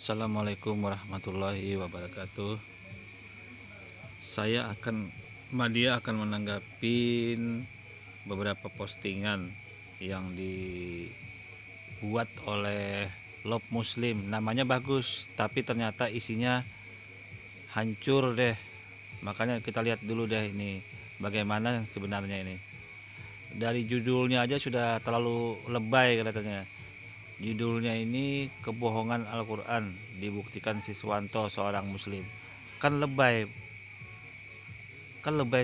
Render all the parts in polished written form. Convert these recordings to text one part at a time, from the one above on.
Assalamualaikum warahmatullahi wabarakatuh. Madia akan menanggapi beberapa postingan yang dibuat oleh Love Muslim. Namanya bagus, tapi ternyata isinya hancur deh. Makanya kita lihat dulu deh ini bagaimana sebenarnya ini. Dari judulnya aja sudah terlalu lebay katanya. Judulnya ini kebohongan Al-Quran dibuktikan Siswanto seorang muslim. Kan lebay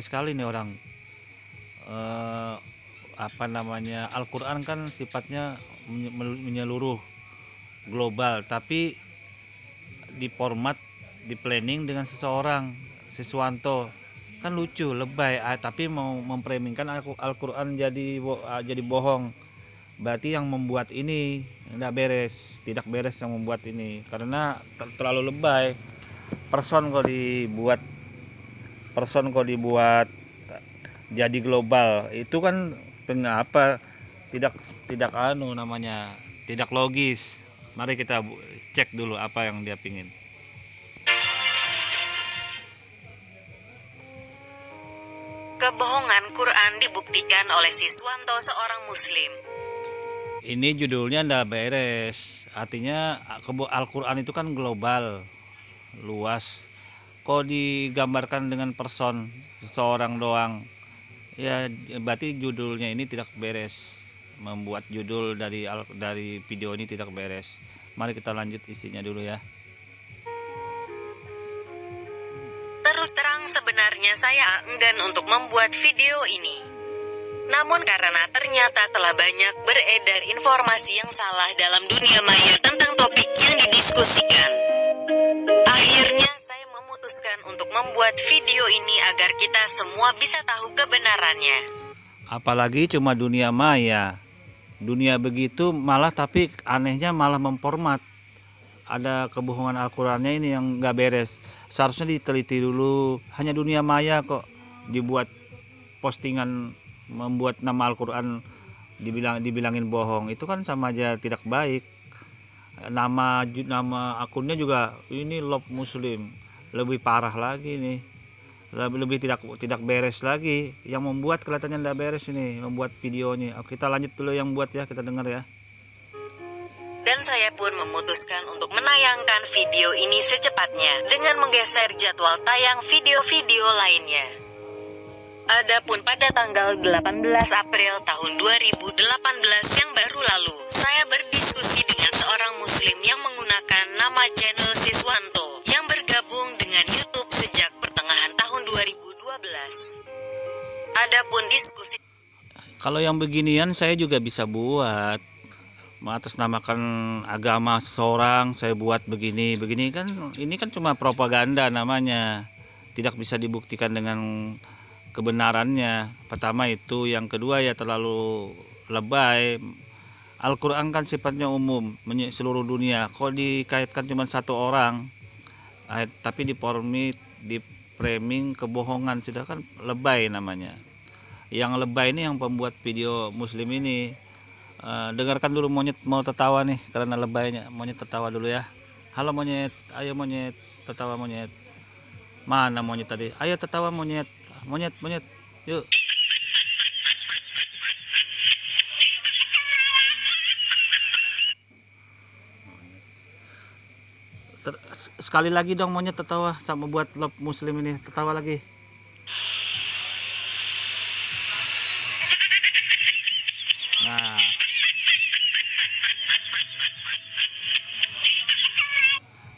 sekali nih orang. Al-Quran kan sifatnya menyeluruh global, tapi di format, di planning dengan seseorang, Siswanto. Kan lucu, lebay, tapi mau mempremingkan Al-Quran jadi bohong. Berarti yang membuat ini tidak beres yang membuat ini, karena terlalu lebay. Person kok dibuat jadi global, itu kan kenapa tidak tidak logis. Mari kita cek dulu apa yang dia pingin. Kebohongan Quran dibuktikan oleh Siswanto seorang muslim. Ini judulnya ndak beres. Artinya Al-Quran itu kan global, luas. Kok digambarkan dengan person seorang doang? Ya berarti judulnya ini tidak beres. Membuat judul dari video ini tidak beres. Mari kita lanjut isinya dulu ya. Terus terang sebenarnya saya enggan untuk membuat video ini. Namun karena ternyata telah banyak beredar informasi yang salah dalam dunia maya tentang topik yang didiskusikan, akhirnya saya memutuskan untuk membuat video ini agar kita semua bisa tahu kebenarannya. Apalagi cuma dunia maya. Dunia begitu malah, tapi anehnya malah memformat. Ada kebohongan Al-Qurannya ini yang gak beres. Seharusnya diteliti dulu. Hanya dunia maya kok dibuat postingan, membuat nama Al-Quran dibilangin bohong. Itu kan sama aja tidak baik. Nama akunnya juga ini Love Muslim. Lebih parah lagi nih. Lebih tidak beres lagi. Yang membuat kelihatannya tidak beres ini, membuat videonya. Oke, kita lanjut dulu yang buat ya, kita dengar ya. Dan saya pun memutuskan untuk menayangkan video ini secepatnya dengan menggeser jadwal tayang video-video lainnya. Adapun pada tanggal 18 April tahun 2018 yang baru lalu, saya berdiskusi dengan seorang muslim yang menggunakan nama channel Siswanto yang bergabung dengan YouTube sejak pertengahan tahun 2012. Adapun diskusi, kalau yang beginian saya juga bisa buat, mengatasnamakan agama seseorang, saya buat begini kan, ini kan cuma propaganda namanya, tidak bisa dibuktikan dengan kebenarannya. Pertama itu, yang kedua ya terlalu lebay. Al-Quran kan sifatnya umum, seluruh dunia, kok dikaitkan cuma satu orang, tapi di framing kebohongan, sudah kan lebay namanya. Yang lebay ini yang pembuat video muslim ini. Dengarkan dulu monyet mau tertawa nih, karena lebaynya. Monyet tertawa dulu ya. Halo monyet, ayo monyet, tertawa monyet. Mana monyet tadi? Ayo tertawa monyet. Monyet, yuk. Sekali lagi dong monyet tertawa, sama buat Love Muslim ini tertawa lagi. Nah,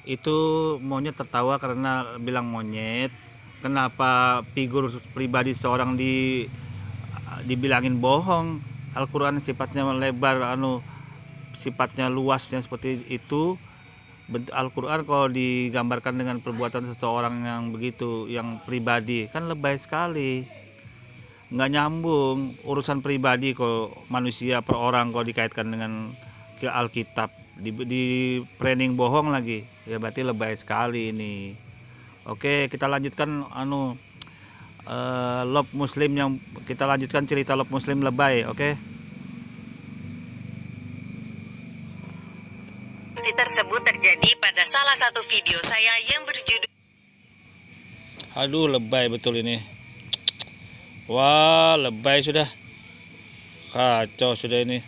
itu monyet tertawa karena bilang monyet. Kenapa figur pribadi seorang dibilangin bohong? Al-Quran sifatnya lebar, sifatnya luasnya seperti itu. Al-Quran kalau digambarkan dengan perbuatan seseorang yang begitu, yang pribadi, kan lebay sekali. Nggak nyambung urusan pribadi kok, manusia per orang kok dikaitkan dengan ke Alkitab, di planning bohong lagi. Ya berarti lebay sekali ini. Oke, kita lanjutkan Love Muslim, yang kita lanjutkan cerita Love Muslim lebay. Oke. tersebut terjadi pada pada salah satu video saya yang berjudul Aduh, lebay betul ini. Wah, lebay sudah. Kacau sudah ini.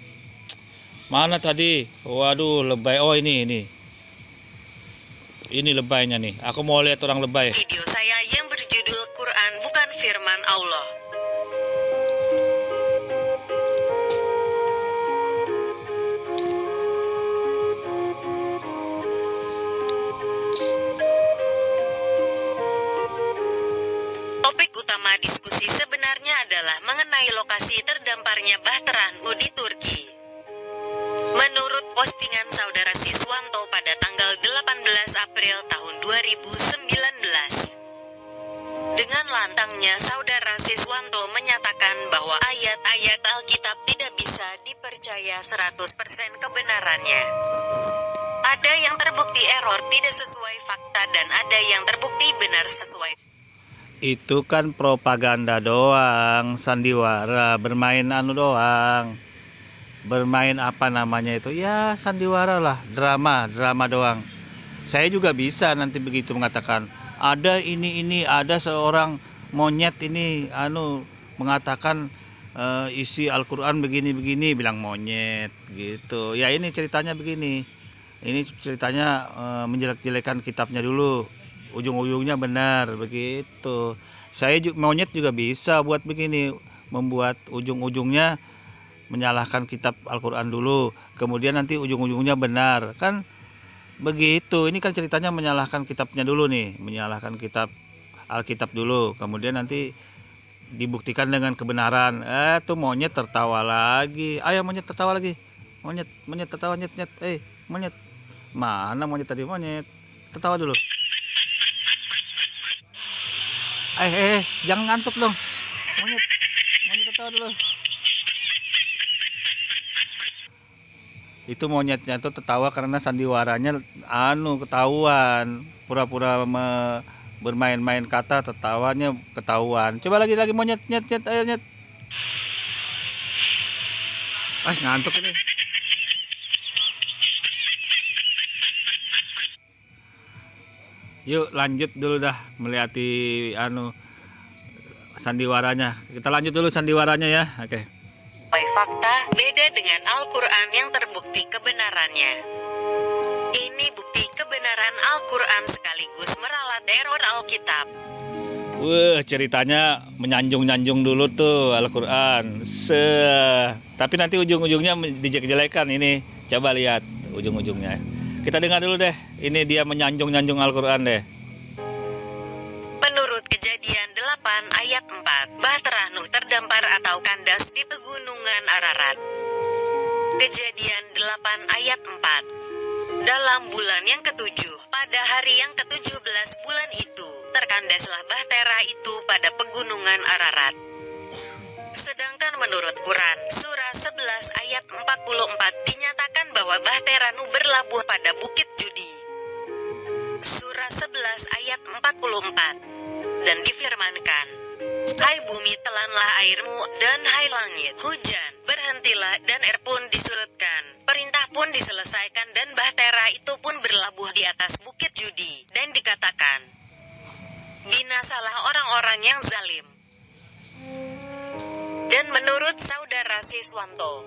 Mana tadi? Waduh, lebay. Oh, ini. Ini lebaynya nih. Aku mau lihat orang lebay. video saya yang berjudul Quran bukan firman Allah. Topik utama diskusi sebenarnya adalah mengenai lokasi terdamparnya Bahtera NU di Turki. Menurut postingan saudara Siswanto pada tanggal 18 April tahun 2019. Dengan lantangnya saudara Siswanto menyatakan bahwa ayat-ayat Alkitab tidak bisa dipercaya 100% kebenarannya. Ada yang terbukti error tidak sesuai fakta dan ada yang terbukti benar sesuai. Itu kan propaganda doang, sandiwara, bermain doang. Bermain apa namanya itu? Ya, sandiwara lah, drama doang. Saya juga bisa nanti begitu mengatakan, ada ini ada seorang monyet ini mengatakan isi Al-Qur'an begini bilang monyet gitu. Ya, ini ceritanya begini. Ini ceritanya menjelek-jelekan kitabnya dulu. Ujung-ujungnya benar begitu. Saya monyet juga bisa buat begini, membuat ujung-ujungnya menyalahkan kitab Al-Qur'an dulu, kemudian nanti ujung-ujungnya benar. Kan begitu. Ini kan ceritanya menyalahkan kitabnya dulu nih, menyalahkan kitab Alkitab dulu, kemudian nanti dibuktikan dengan kebenaran. Tuh monyet tertawa lagi. Ayo monyet tertawa lagi. Monyet tertawa, nyet. Monyet. Mana monyet tadi? Monyet. Tertawa dulu. Jangan ngantuk dong. Monyet tertawa dulu. Itu monyetnya tuh tertawa karena sandiwaranya ketahuan, pura-pura bermain-main kata, tertawanya ketahuan. Coba lagi monyet, ayo nyet. Ngantuk ini. Yuk lanjut dulu dah melihati sandiwaranya. Kita lanjut dulu sandiwaranya ya. Oke. Fakta beda dengan Al-Quran yang terbukti kebenarannya. Ini bukti kebenaran Al-Quran sekaligus meralat error Alkitab. Ceritanya menyanjung dulu tuh Al-Quran. Tapi nanti ujung-ujungnya dijelek-jelekan ini. Coba lihat ujung-ujungnya. Kita dengar dulu deh. Ini dia menyanjung Al-Quran deh. Menurut Kejadian 8 ayat 4, Bahtera NU terdampar atau kandas di pegunungan Ararat. Kejadian 8 ayat 4. Dalam bulan yang ketujuh, pada hari yang ke-17 bulan itu, terkandaslah Bahtera itu pada pegunungan Ararat. Sedangkan menurut Quran, surah 11 ayat 44 dinyatakan bahwa Bahtera NU berlabuh pada Bukit Judi. Surah 11 ayat 44. Dan difirmankan, hai bumi telanlah airmu, dan hai langit hujan, berhentilah, dan air pun disurutkan, perintah pun diselesaikan, dan Bahtera itu pun berlabuh di atas Bukit Judi, dan dikatakan, binasalah orang-orang yang zalim. Dan menurut saudara Siswanto,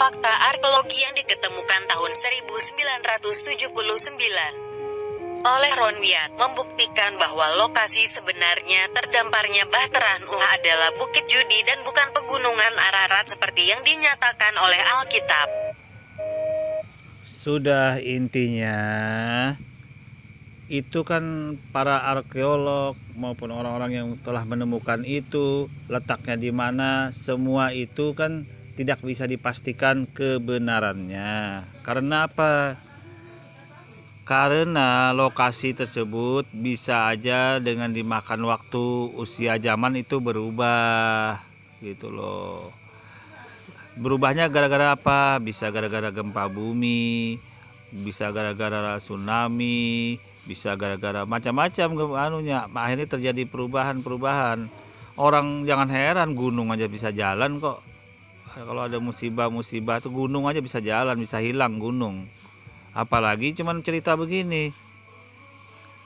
fakta arkeologi yang diketemukan tahun 1979 oleh Ronwiat membuktikan bahwa lokasi sebenarnya terdamparnya Bahtera NU adalah Bukit Judi dan bukan pegunungan Ararat seperti yang dinyatakan oleh Alkitab. Sudah, intinya itu kan para arkeolog maupun orang-orang yang telah menemukan itu, letaknya di mana, semua itu kan tidak bisa dipastikan kebenarannya. Karena apa? Karena lokasi tersebut bisa aja dengan dimakan waktu, usia zaman itu berubah gitu loh. Berubahnya gara-gara apa? Bisa gara-gara gempa bumi, bisa gara-gara tsunami, bisa gara-gara macam-macam akhirnya terjadi perubahan. Orang jangan heran, gunung aja bisa jalan kok. Kalau ada musibah tuh gunung aja bisa jalan, bisa hilang gunung. apalagi cuman cerita begini.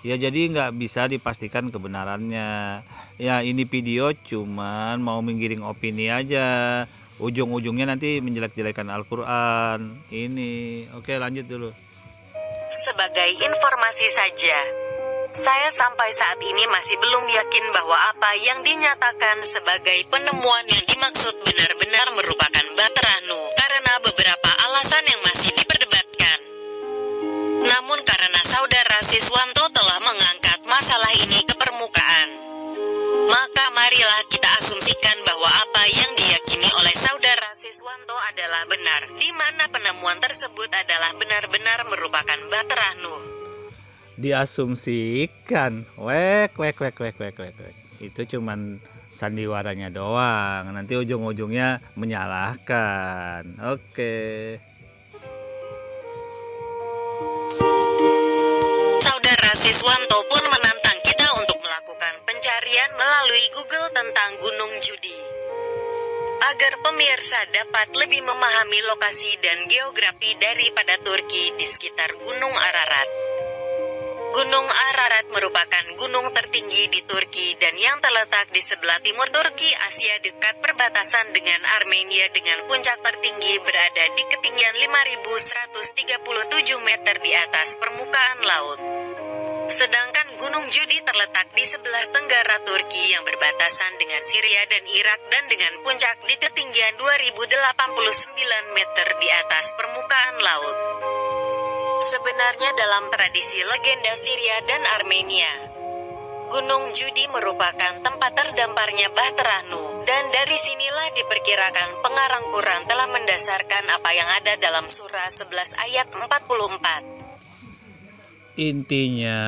Ya jadi nggak bisa dipastikan kebenarannya. Ya ini video cuman mau menggiring opini aja. Ujung-ujungnya nanti menjelek-jelekan Al-Quran. Ini, oke lanjut dulu. Sebagai informasi saja, saya sampai saat ini masih belum yakin bahwa apa yang dinyatakan sebagai penemuan yang dimaksud benar-benar merupakan Bahtera Nuh, karena beberapa alasan yang masih diperdebatkan. Namun karena saudara Siswanto telah mengangkat masalah ini ke permukaan, maka marilah kita asumsikan bahwa apa yang diyakini oleh saudara Siswanto adalah benar, di mana penemuan tersebut adalah benar-benar merupakan Bahtera Nuh. Diasumsikan, wek. Itu cuman sandiwaranya doang. Nanti ujung-ujungnya menyalahkan. Oke. Saudara Siswanto pun menantang kita untuk melakukan pencarian melalui Google tentang Gunung Judi, agar pemirsa dapat lebih memahami lokasi dan geografi daripada Turki di sekitar Gunung Ararat. Gunung Ararat merupakan gunung tertinggi di Turki dan yang terletak di sebelah timur Turki Asia dekat perbatasan dengan Armenia, dengan puncak tertinggi berada di ketinggian 5.137 meter di atas permukaan laut. Sedangkan Gunung Judi terletak di sebelah tenggara Turki yang berbatasan dengan Syria dan Irak dan dengan puncak di ketinggian 2.089 meter di atas permukaan laut. Sebenarnya dalam tradisi legenda Syria dan Armenia, Gunung Judi merupakan tempat terdamparnya Bahtera Nuh, dan dari sinilah diperkirakan pengarang Quran telah mendasarkan apa yang ada dalam surah 11 ayat 44. Intinya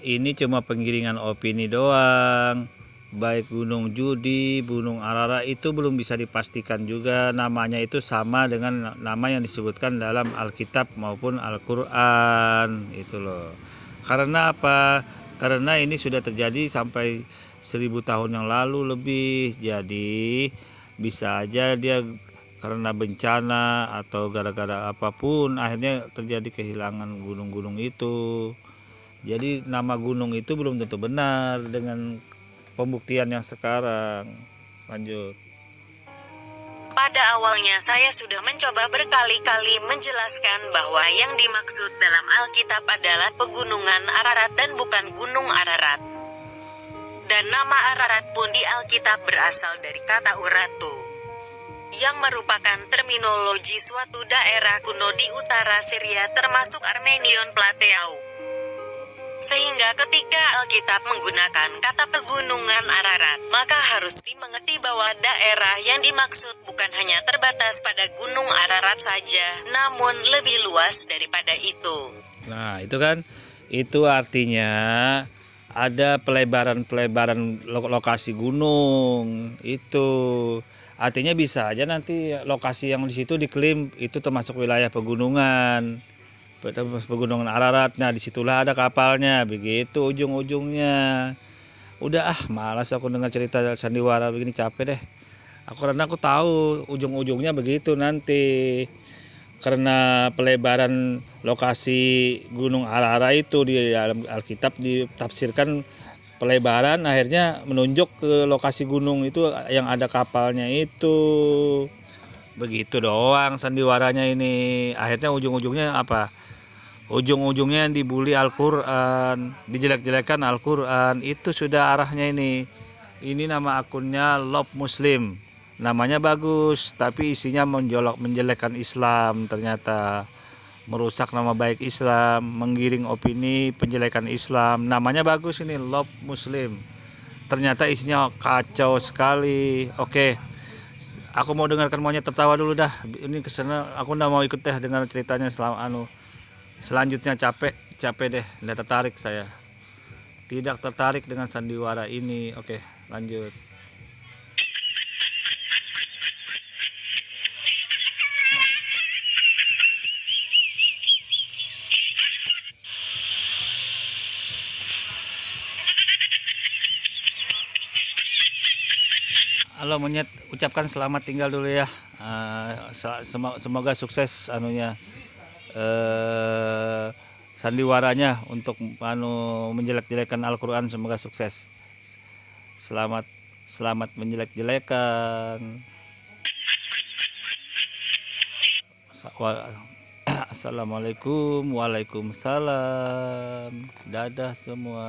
ini cuma penggiringan opini doang. Baik Gunung Judi, Gunung Ararat itu belum bisa dipastikan juga namanya itu sama dengan nama yang disebutkan dalam Alkitab maupun Al-Quran. Itu loh. Karena apa? Karena ini sudah terjadi sampai 1000 tahun yang lalu lebih. Jadi bisa aja dia karena bencana atau gara-gara apapun akhirnya terjadi kehilangan gunung-gunung itu. Jadi nama gunung itu belum tentu benar dengan pembuktian yang sekarang. Lanjut. Pada awalnya saya sudah mencoba berkali-kali menjelaskan bahwa yang dimaksud dalam Alkitab adalah pegunungan Ararat dan bukan Gunung Ararat. Dan nama Ararat pun di Alkitab berasal dari kata Urartu, yang merupakan terminologi suatu daerah kuno di utara Syria termasuk Armenion Plateau. Sehingga ketika Alkitab menggunakan kata pegunungan Ararat, maka harus dimengerti bahwa daerah yang dimaksud bukan hanya terbatas pada Gunung Ararat saja, namun lebih luas daripada itu. Nah itu kan, itu artinya ada pelebaran lokasi gunung. Itu artinya bisa aja nanti lokasi yang di situ diklaim itu termasuk wilayah pegunungan Ararat. Nah disitulah ada kapalnya, begitu ujung-ujungnya. Udah malas aku dengar cerita sandiwara begini, capek deh karena aku tahu ujung-ujungnya begitu nanti. Karena pelebaran lokasi Gunung Ararat itu di dalam Alkitab ditafsirkan pelebaran, akhirnya menunjuk ke lokasi gunung itu yang ada kapalnya itu. Begitu doang sandiwaranya ini. Akhirnya ujung-ujungnya apa? Ujung-ujungnya yang dibully Al-Quran, dijelek-jelekan Al-Quran. Itu sudah arahnya ini. Ini nama akunnya Love Muslim. Namanya bagus, tapi isinya menjelekkan Islam ternyata. Merusak nama baik Islam, menggiring opini penjelekan Islam. Namanya bagus ini, Love Muslim. Ternyata isinya kacau sekali. Oke, aku mau dengarkan maunya tertawa dulu dah. Ini kesana, aku nggak mau ikut deh dengar ceritanya selanjutnya. Capek deh, nggak tertarik saya. Tidak tertarik dengan sandiwara ini. Oke, lanjut. Halo monyet, ucapkan selamat tinggal dulu ya. Semoga sukses sandiwaranya untuk menjelek-jelekan Al-Quran. Semoga sukses. Selamat menjelek-jelekan. Assalamualaikum, waalaikumsalam, dadah semua.